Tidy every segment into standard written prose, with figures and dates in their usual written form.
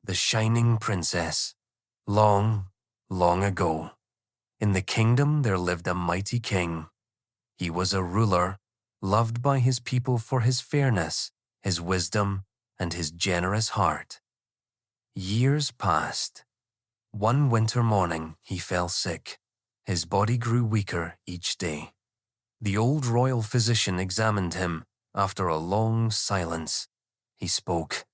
The Shining Princess. Long, long ago, in the kingdom there lived a mighty king. He was a ruler, loved by his people for his fairness, his wisdom, and his generous heart. Years passed. One winter morning he fell sick. His body grew weaker each day. The old royal physician examined him. After a long silence, he spoke.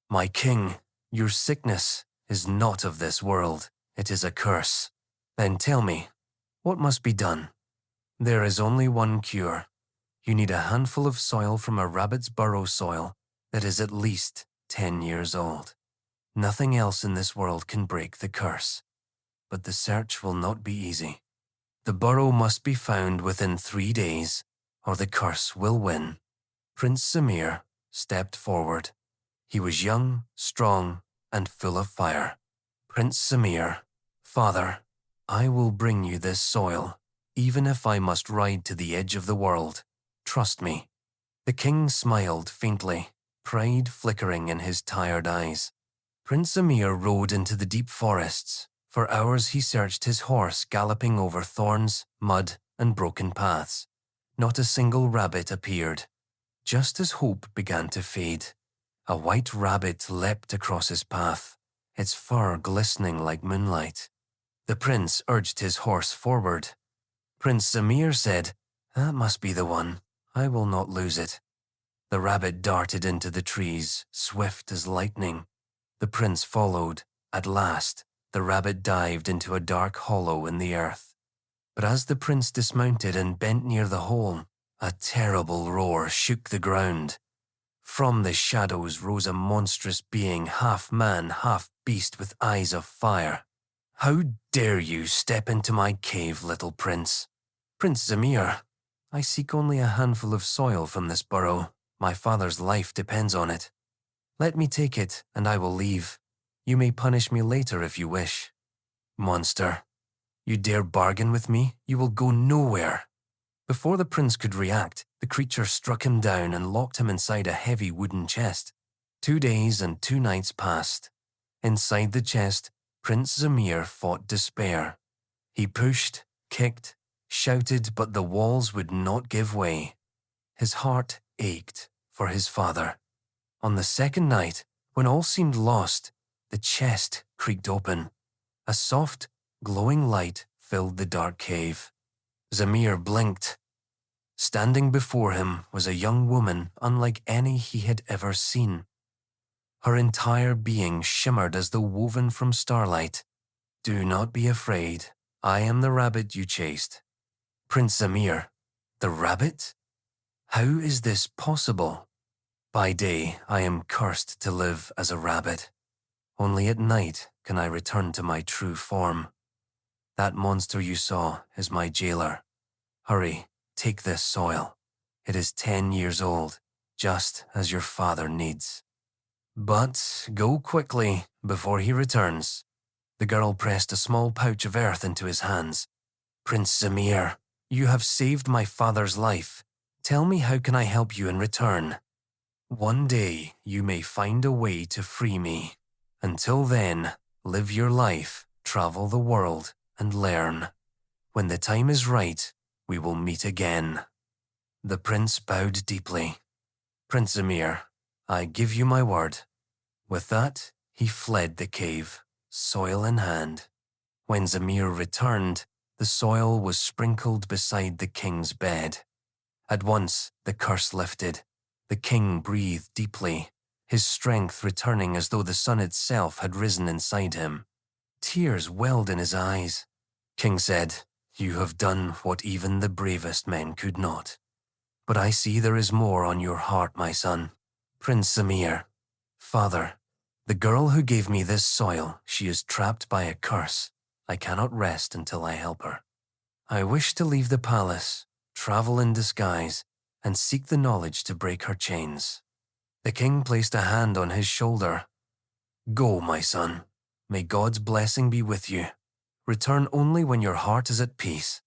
"My king, your sickness is not of this world. It is a curse. Then tell me, what must be done?" "There is only one cure. You need a handful of soil from a rabbit's burrow soil that is at least 10 years old. Nothing else in this world can break the curse. But the search will not be easy. The burrow must be found within 3 days, or the curse will win." Prince Samir stepped forward. He was young, strong, and full of fire. "Prince Samir, Father, I will bring you this soil, even if I must ride to the edge of the world. Trust me." The king smiled faintly, pride flickering in his tired eyes. Prince Samir rode into the deep forests. For hours he searched his horse, galloping over thorns, mud, and broken paths. Not a single rabbit appeared. Just as hope began to fade, a white rabbit leapt across his path, its fur glistening like moonlight. The prince urged his horse forward. Prince Samir said, "That must be the one. I will not lose it." The rabbit darted into the trees, swift as lightning. The prince followed. At last, the rabbit dived into a dark hollow in the earth. But as the prince dismounted and bent near the hole, a terrible roar shook the ground. From the shadows rose a monstrous being, half man, half beast, with eyes of fire. "How dare you step into my cave, little prince?" "Prince Samir, I seek only a handful of soil from this burrow. My father's life depends on it. Let me take it, and I will leave. You may punish me later if you wish." "Monster, you dare bargain with me? You will go nowhere." Before the prince could react, the creature struck him down and locked him inside a heavy wooden chest. 2 days and 2 nights passed. Inside the chest, Prince Samir fought despair. He pushed, kicked, shouted, but the walls would not give way. His heart ached for his father. On the second night, when all seemed lost, the chest creaked open. A soft, glowing light filled the dark cave. Samir blinked. Standing before him was a young woman unlike any he had ever seen. Her entire being shimmered as though woven from starlight. "Do not be afraid. I am the rabbit you chased." "Prince Samir, the rabbit? How is this possible? By day, I am cursed to live as a rabbit. Only at night can I return to my true form. That monster you saw is my jailer. Hurry, take this soil. It is 10 years old, just as your father needs. But go quickly before he returns." The girl pressed a small pouch of earth into his hands. "Prince Samir, you have saved my father's life. Tell me, how can I help you in return? One day you may find a way to free me. Until then, live your life, travel the world, and learn. When the time is right, we will meet again." The prince bowed deeply. "Prince Samir, I give you my word." With that, he fled the cave, soil in hand. When Samir returned, the soil was sprinkled beside the king's bed. At once, the curse lifted. The king breathed deeply, his strength returning as though the sun itself had risen inside him. Tears welled in his eyes. King said, "You have done what even the bravest men could not. But I see there is more on your heart, my son. Prince Samir, Father, the girl who gave me this soil, she is trapped by a curse. I cannot rest until I help her. I wish to leave the palace, travel in disguise, and seek the knowledge to break her chains." The king placed a hand on his shoulder. "Go, my son. May God's blessing be with you. Return only when your heart is at peace."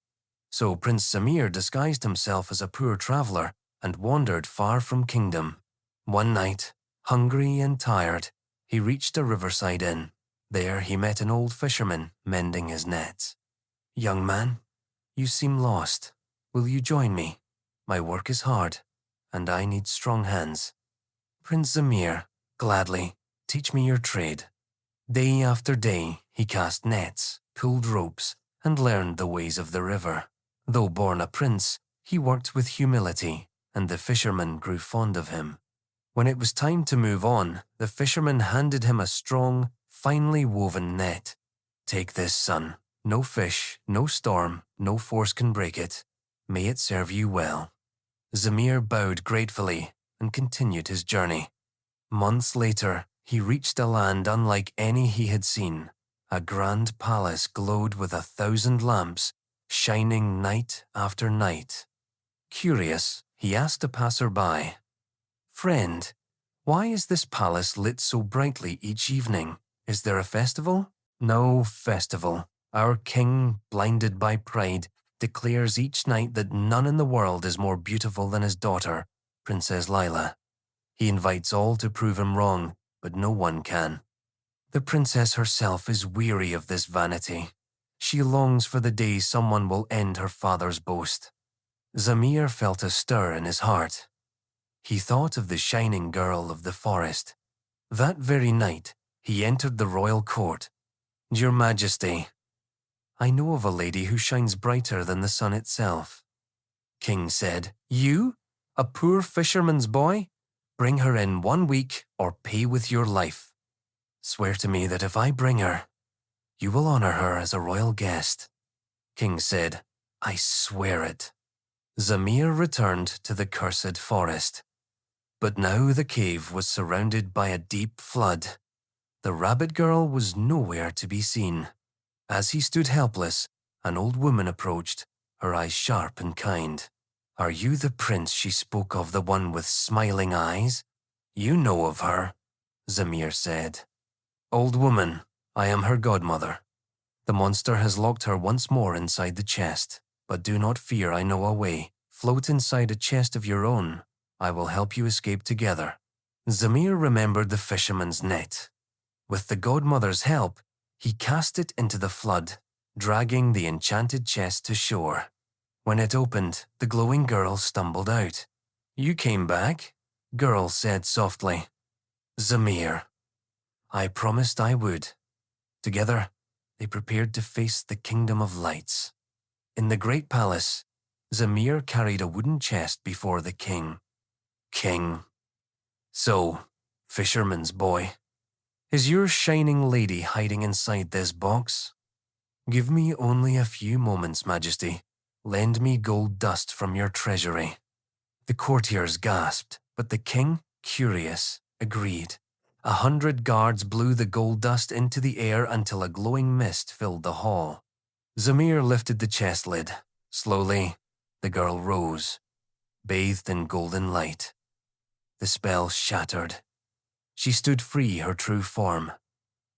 So Prince Samir disguised himself as a poor traveler and wandered far from kingdom. One night, hungry and tired, He reached a riverside inn. There he met an old fisherman mending his nets. "Young man, you seem lost. Will you join me? My work is hard, and I need strong hands." "Prince Zamir, gladly, teach me your trade." Day after day he cast nets, pulled ropes, and learned the ways of the river. Though born a prince, he worked with humility, and the fisherman grew fond of him. When it was time to move on, the fisherman handed him a strong, finely woven net. "Take this, son. No fish, no storm, no force can break it. May it serve you well." Zamir bowed gratefully and continued his journey. Months later, he reached a land unlike any he had seen. A grand palace glowed with 1,000 lamps, shining night after night. Curious, he asked a passerby, "Friend, why is this palace lit so brightly each evening? Is there a festival?" "No festival. Our king, blinded by pride, declares each night that none in the world is more beautiful than his daughter, Princess Lila. He invites all to prove him wrong, but no one can. The princess herself is weary of this vanity. She longs for the day someone will end her father's boast." Zamir felt a stir in his heart. He thought of the shining girl of the forest. That very night, he entered the royal court. "Your Majesty, I know of a lady who shines brighter than the sun itself." King said, "You? A poor fisherman's boy? Bring her in 1 week or pay with your life. Swear to me that if I bring her, you will honor her as a royal guest." King said, "I swear it." Zamir returned to the cursed forest. But now the cave was surrounded by a deep flood. The rabbit girl was nowhere to be seen. As he stood helpless, an old woman approached, her eyes sharp and kind. "Are you the prince she spoke of, the one with smiling eyes?" "You know of her," Zamir said. "Old woman, I am her godmother. The monster has locked her once more inside the chest. But do not fear, I know a way. Float inside a chest of your own. I will help you escape together." Zamir remembered the fisherman's net. With the godmother's help, he cast it into the flood, dragging the enchanted chest to shore. When it opened, the glowing girl stumbled out. "You came back?" Girl said softly. "Zamir, I promised I would." Together, they prepared to face the kingdom of lights. In the great palace, Zamir carried a wooden chest before the king. "King, so, fisherman's boy, is your shining lady hiding inside this box?" "Give me only a few moments, Majesty. Lend me gold dust from your treasury." The courtiers gasped, but the king, curious, agreed. 100 guards blew the gold dust into the air until a glowing mist filled the hall. Zamir lifted the chest lid. Slowly, the girl rose, bathed in golden light. The spell shattered. She stood free, her true form,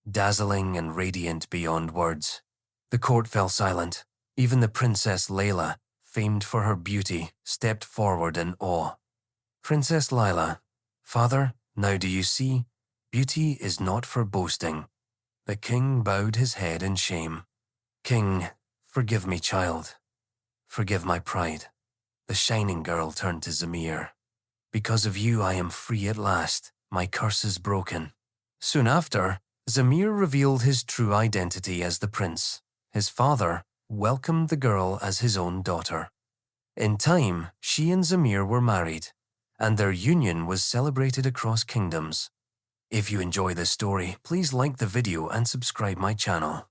dazzling and radiant beyond words. The court fell silent. Even the Princess Layla, famed for her beauty, stepped forward in awe. "Princess Lila, father, now do you see? Beauty is not for boasting." The king bowed his head in shame. "King, forgive me, child. Forgive my pride." The shining girl turned to Zamir. "Because of you, I am free at last. My curse is broken." Soon after, Zamir revealed his true identity as the prince. His father welcomed the girl as his own daughter. In time, she and Zamir were married, and their union was celebrated across kingdoms. If you enjoy this story, please like the video and subscribe my channel.